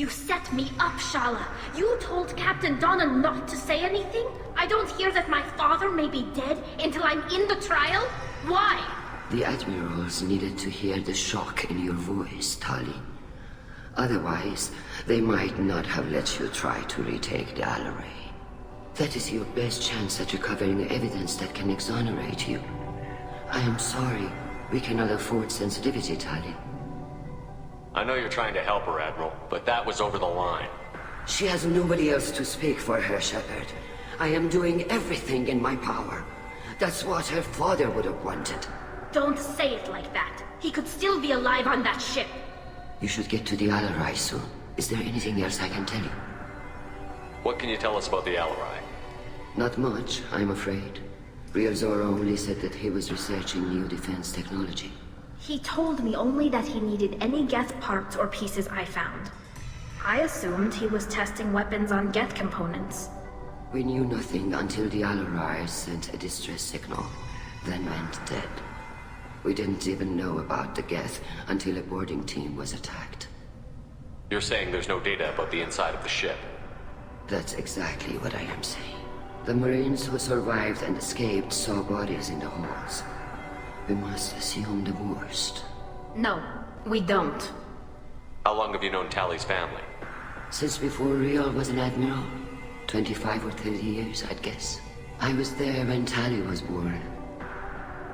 You set me up, Shala. You told Captain Donna not to say anything? I don't hear that my father may be dead until I'm in the trial? Why? The admirals needed to hear the shock in your voice, Tali. Otherwise, they might not have let you try to retake the Alaray. That is your best chance at recovering evidence that can exonerate you. I am sorry. We cannot afford sensitivity, Tali. I know you're trying to help her, Admiral, but that was over the line. She has nobody else to speak for her, Shepard. I am doing everything in my power. That's what her father would have wanted. Don't say it like that. He could still be alive on that ship. You should get to the Alarai soon. Is there anything else I can tell you? What can you tell us about the Alarai? Not much, I'm afraid. Real Zora only said that he was researching new defense technology. He told me only that he needed any Geth parts or pieces I found. I assumed he was testing weapons on Geth components. We knew nothing until the Alarai sent a distress signal, then went dead. We didn't even know about the Geth until a boarding team was attacked. You're saying there's no data about the inside of the ship? That's exactly what I am saying. The Marines who survived and escaped saw bodies in the halls. We must assume the worst. No, we don't. How long have you known Tali's family? Since before Real was an admiral. 25 or 30 years, I'd guess. I was there when Tali was born.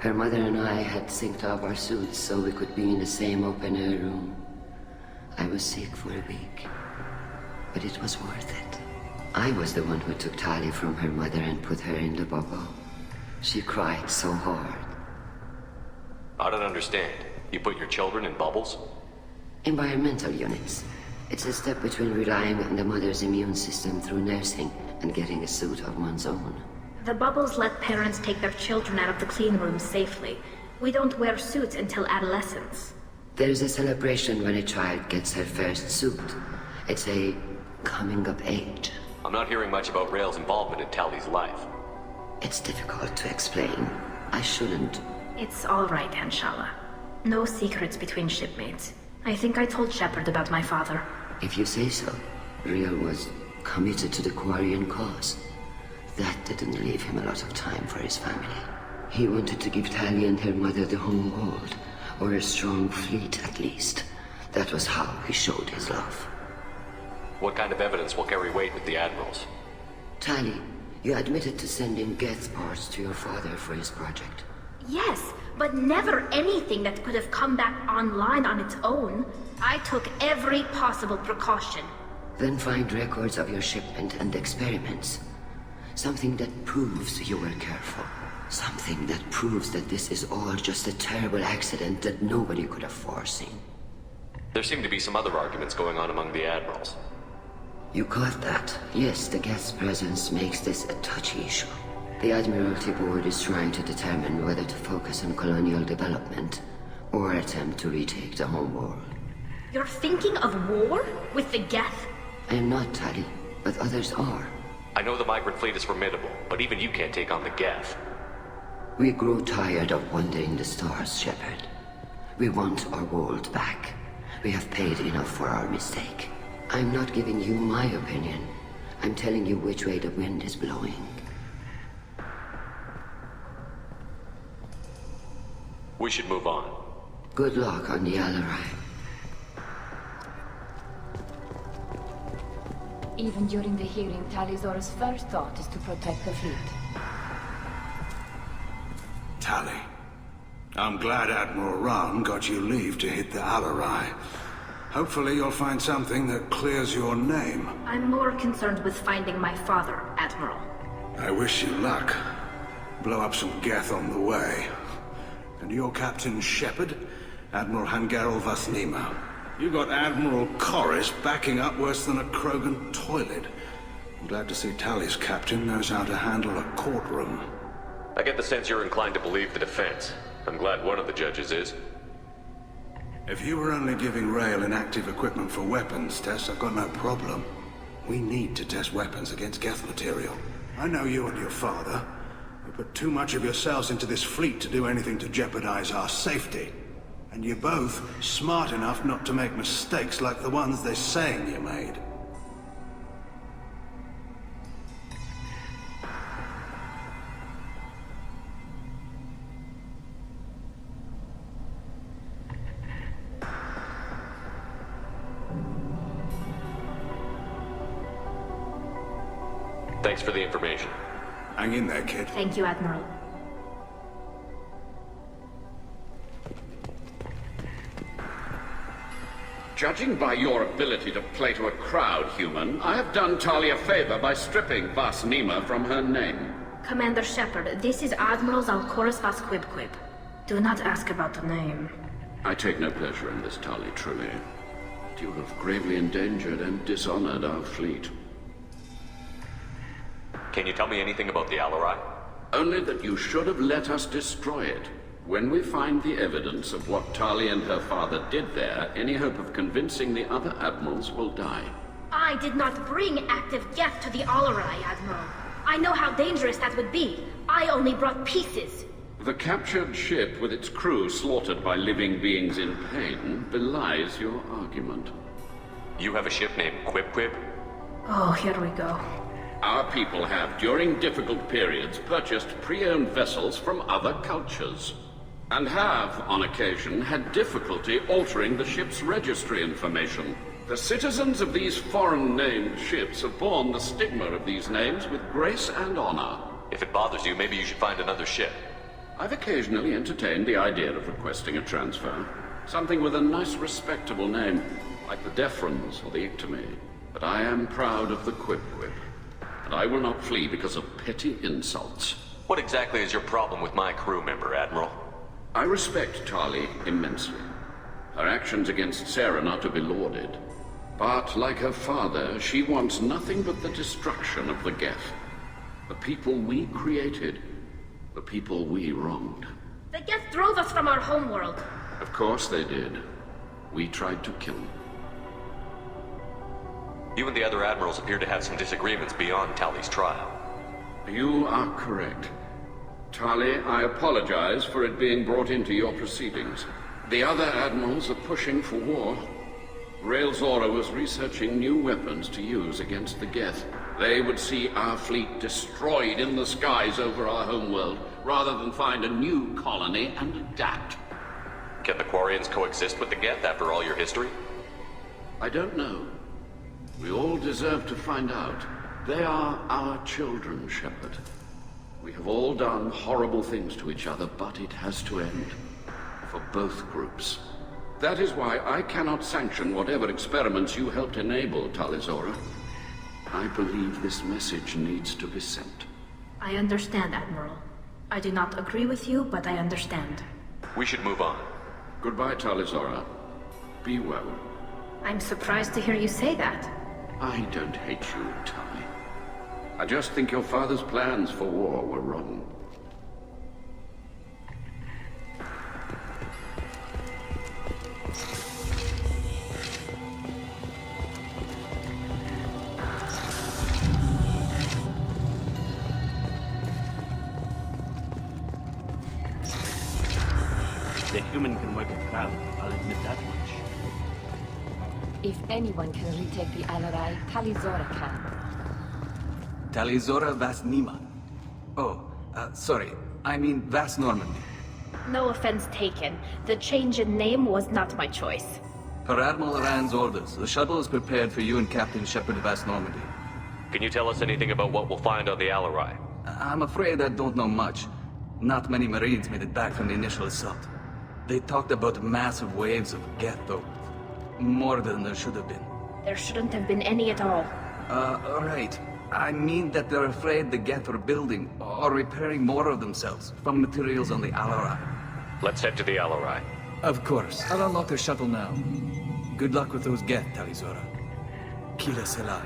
Her mother and I had synced up our suits so we could be in the same open-air room. I was sick for a week, but it was worth it. I was the one who took Tali from her mother and put her in the bubble. She cried so hard. I don't understand. You put your children in bubbles? Environmental units. It's a step between relying on the mother's immune system through nursing and getting a suit of one's own. The bubbles let parents take their children out of the clean rooms safely. We don't wear suits until adolescence. There's a celebration when a child gets her first suit. It's a coming of age. I'm not hearing much about Rail's involvement in Tali's life. It's difficult to explain. I shouldn't. It's all right, Anshala. No secrets between shipmates. I think I told Shepard about my father. If you say so. Real was committed to the Quarian cause. That didn't leave him a lot of time for his family. He wanted to give Tali and her mother the home world, or a strong fleet at least. That was how he showed his love. What kind of evidence will carry weight with the admirals? Tali, you admitted to sending Geth parts to your father for his project. Yes, but never anything that could have come back online on its own. I took every possible precaution. Then find records of your shipment and experiments. Something that proves you were careful. Something that proves that this is all just a terrible accident that nobody could have foreseen. There seem to be some other arguments going on among the admirals. You caught that? Yes, the Geth's presence makes this a touchy issue. The Admiralty Board is trying to determine whether to focus on colonial development or attempt to retake the home world. You're thinking of war? With the Geth? I am not, Tali, but others are. I know the migrant fleet is formidable, but even you can't take on the Geth. We grow tired of wandering the stars, Shepard. We want our world back. We have paid enough for our mistake. I'm not giving you my opinion. I'm telling you which way the wind is blowing. We should move on. Good luck on the Alarai. Even during the hearing, Tali'Zorah's first thought is to protect the fleet. Tali, I'm glad Admiral Rahn got you leave to hit the Alarai. Hopefully you'll find something that clears your name. I'm more concerned with finding my father, Admiral. I wish you luck. Blow up some Geth on the way. And your Captain Shepard, Admiral Hangarel Vasnima. You got Admiral Corris backing up worse than a Krogan toilet. I'm glad to see Tali's captain knows how to handle a courtroom. I get the sense you're inclined to believe the defense. I'm glad one of the judges is. If you were only giving Rail inactive equipment for weapons tests, I've got no problem. We need to test weapons against Geth material. I know you and your father. You put too much of yourselves into this fleet to do anything to jeopardize our safety. And you're both smart enough not to make mistakes like the ones they're saying you made. Thanks for the information. Hang in there, kid. Thank you, Admiral. Judging by your ability to play to a crowd, human, I have done Tali a favor by stripping Vas Nima from her name. Commander Shepard, this is Admiral Zalcoris Vas Quib. Do not ask about the name. I take no pleasure in this, Tali, truly. You have gravely endangered and dishonored our fleet. Can you tell me anything about the Alarai? Only that you should have let us destroy it. When we find the evidence of what Tali and her father did there, any hope of convincing the other admirals will die. I did not bring active Geth to the Alarai, Admiral. I know how dangerous that would be. I only brought pieces. The captured ship with its crew slaughtered by living beings in pain belies your argument. You have a ship named Quib? Oh, here we go. Our people have, during difficult periods, purchased pre-owned vessels from other cultures. And have, on occasion, had difficulty altering the ship's registry information. The citizens of these foreign-named ships have borne the stigma of these names with grace and honor. If it bothers you, maybe you should find another ship. I've occasionally entertained the idea of requesting a transfer. Something with a nice, respectable name, like the Defrons or the Ictomy. But I am proud of the Quib. And I will not flee because of petty insults. What exactly is your problem with my crew member, Admiral? I respect Tali immensely. Her actions against Saren are to be lauded. But, like her father, she wants nothing but the destruction of the Geth. The people we created. The people we wronged. The Geth drove us from our homeworld. Of course they did. We tried to kill them. You and the other admirals appear to have some disagreements beyond Tali's trial. You are correct. Tali, I apologize for it being brought into your proceedings. The other admirals are pushing for war. Rael Zora was researching new weapons to use against the Geth. They would see our fleet destroyed in the skies over our homeworld, rather than find a new colony and adapt. Can the Quarians coexist with the Geth after all your history? I don't know. We all deserve to find out. They are our children, Shepard. We have all done horrible things to each other, but it has to end. For both groups. That is why I cannot sanction whatever experiments you helped enable, Talizora. I believe this message needs to be sent. I understand, Admiral. I do not agree with you, but I understand. We should move on. Goodbye, Talizora. Be well. I'm surprised to hear you say that. I don't hate you, Tali. I just think your father's plans for war were wrong. The human can work a crowd, I'll admit that much. If anyone can retake the Alarai, Talizora can. Talizora Vas Nima. Oh, sorry. I mean Vas Normandy. No offense taken. The change in name was not my choice. Per Admiral Rand's orders, the shuttle is prepared for you and Captain Shepard Vas Normandy. Can you tell us anything about what we'll find on the Alarai? I'm afraid I don't know much. Not many Marines made it back from the initial assault. They talked about massive waves of Geth, though. More than there should have been. There shouldn't have been any at all. Right. I mean that they're afraid the Geth are building or repairing more of themselves from materials on the Alarai. Let's head to the Alarai. Of course. I'll unlock the shuttle now. Good luck with those Geth, Talizora. Kila Selai.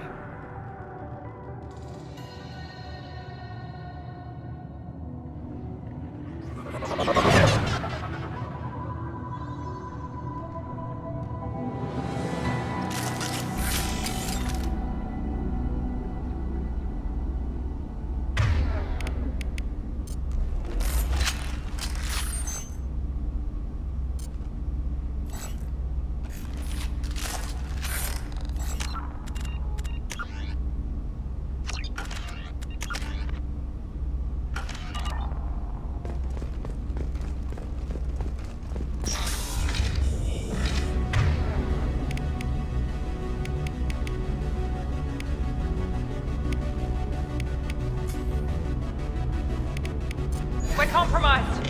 compromised.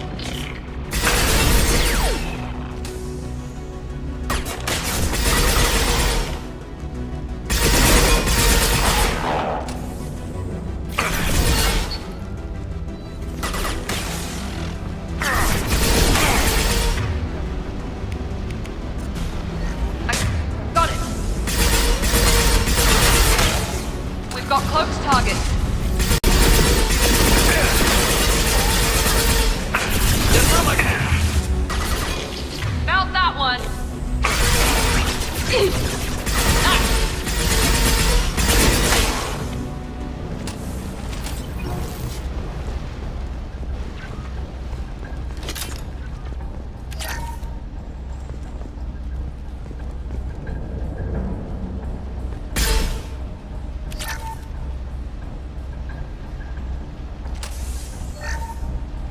Got close target. Found that one.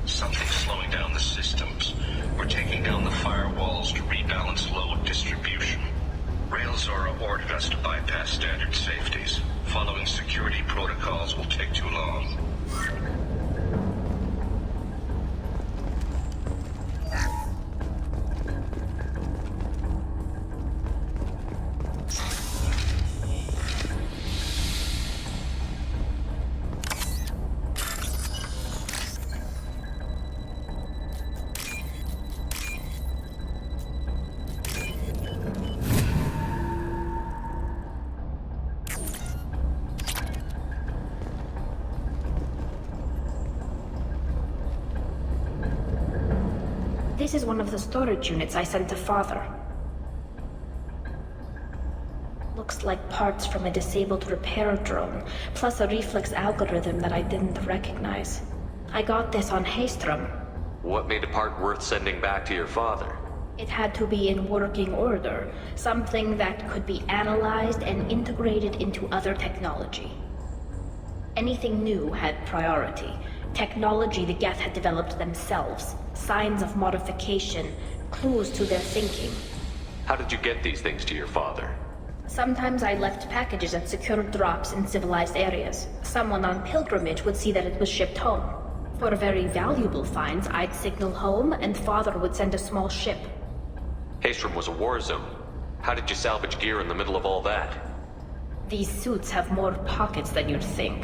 Something's slowing down the systems. We're taking down the firewalls to rebalance load distribution. Railzora ordered us to bypass standard safeties. Following security protocols will take too long. This is one of the storage units I sent to Father. Looks like parts from a disabled repair drone, plus a reflex algorithm that I didn't recognize. I got this on Haystrom. What made a part worth sending back to your father? It had to be in working order, something that could be analyzed and integrated into other technology. Anything new had priority. Technology the Geth had developed themselves, signs of modification, clues to their thinking. How did you get these things to your father? Sometimes I left packages at secure drops in civilized areas. Someone on pilgrimage would see that it was shipped home. For very valuable finds, I'd signal home, and Father would send a small ship. Haystrom was a war zone. How did you salvage gear in the middle of all that? These suits have more pockets than you'd think.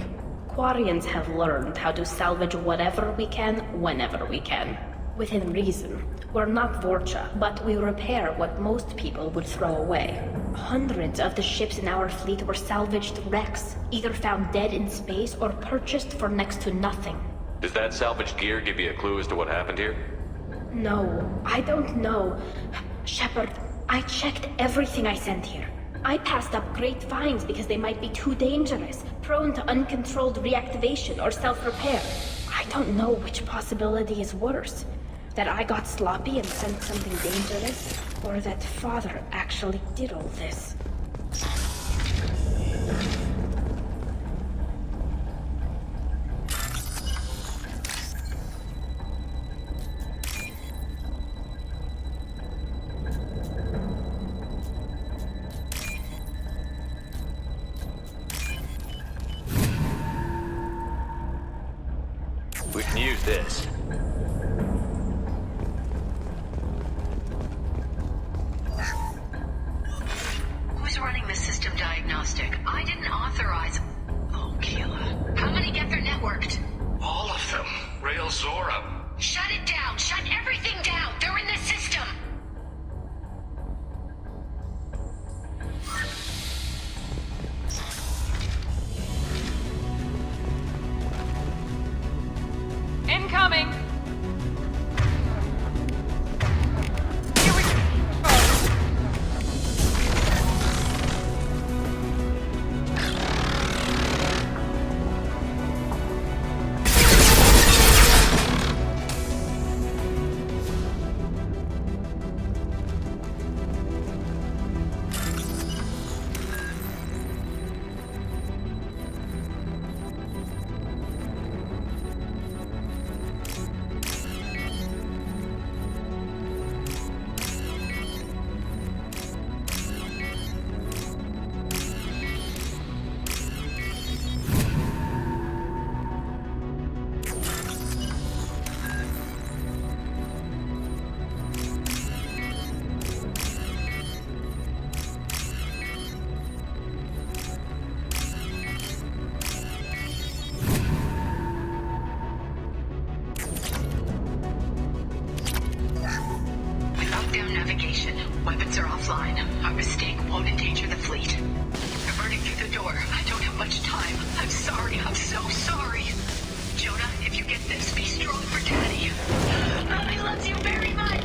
Quarians have learned how to salvage whatever we can, whenever we can. Within reason. We're not Vorcha, but we repair what most people would throw away. Hundreds of the ships in our fleet were salvaged wrecks, either found dead in space or purchased for next to nothing. Does that salvaged gear give you a clue as to what happened here? No, I don't know. Shepard, I checked everything I sent here. I passed up great finds because they might be too dangerous, prone to uncontrolled reactivation or self-repair. I don't know which possibility is worse. That I got sloppy and sent something dangerous, or that Father actually did all this. We can use this. Who's running the system diagnostic? I didn't authorize... Oh, Keela. How many get their networked? All of them. Railzora. Shut it down! Shut everything down! They're in the system! Incoming! so sorry. Jonah, if you get this, be strong for Daddy. Mommy loves you very much.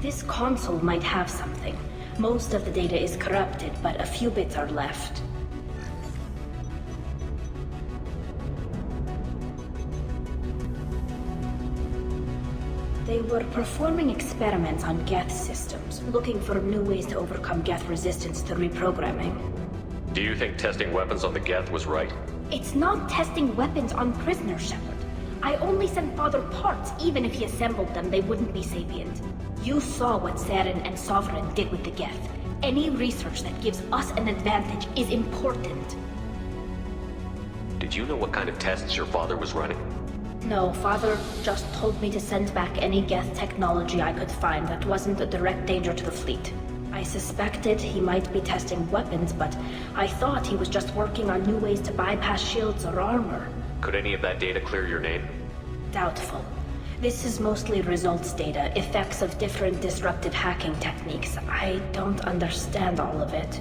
This console might have something. Most of the data is corrupted, but a few bits are left. They were performing experiments on Geth systems, looking for new ways to overcome Geth resistance to reprogramming. Do you think testing weapons on the Geth was right? It's not testing weapons on prisoners, Shepard. I only sent Father parts. Even if he assembled them, they wouldn't be sapient. You saw what Saren and Sovereign did with the Geth. Any research that gives us an advantage is important. Did you know what kind of tests your father was running? No, Father just told me to send back any Geth technology I could find that wasn't a direct danger to the fleet. I suspected he might be testing weapons, but I thought he was just working on new ways to bypass shields or armor. Could any of that data clear your name? Doubtful. This is mostly results data, effects of different disruptive hacking techniques. I don't understand all of it.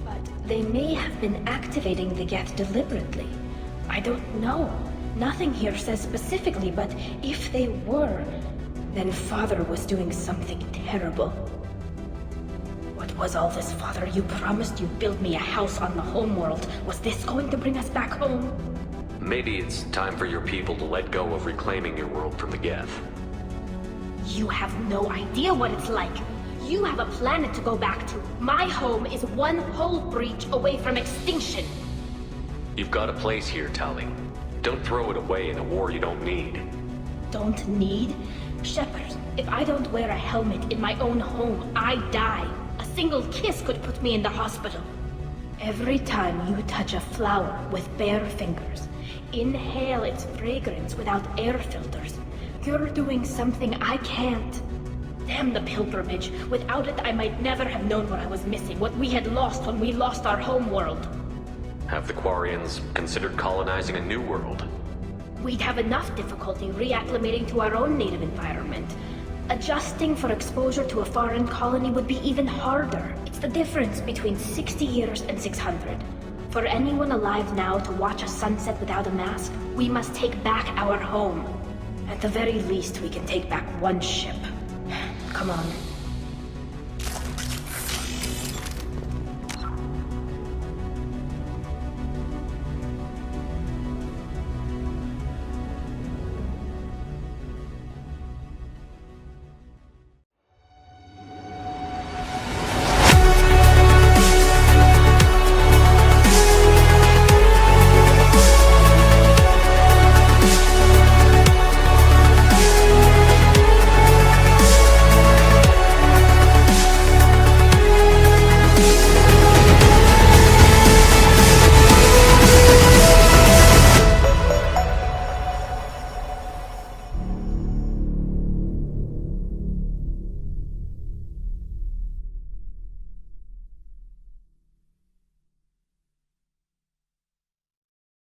But they may have been activating the Geth deliberately. I don't know. Nothing here says specifically, but if they were, then Father was doing something terrible. What was all this, Father? You promised you'd build me a house on the homeworld. Was this going to bring us back home? Maybe it's time for your people to let go of reclaiming your world from the Geth. You have no idea what it's like. You have a planet to go back to. My home is one hull breach away from extinction. You've got a place here, Tali. Don't throw it away in a war you don't need. Don't need? Shepard, if I don't wear a helmet in my own home, I die. A single kiss could put me in the hospital. Every time you touch a flower with bare fingers, inhale its fragrance without air filters, you're doing something I can't. Damn the pilgrimage. Without it, I might never have known what I was missing, what we had lost when we lost our home world. Have the Quarians considered colonizing a new world? We'd have enough difficulty reacclimating to our own native environment. Adjusting for exposure to a foreign colony would be even harder. It's the difference between 60 years and 600. For anyone alive now to watch a sunset without a mask, we must take back our home. At the very least, we can take back one ship. Come on.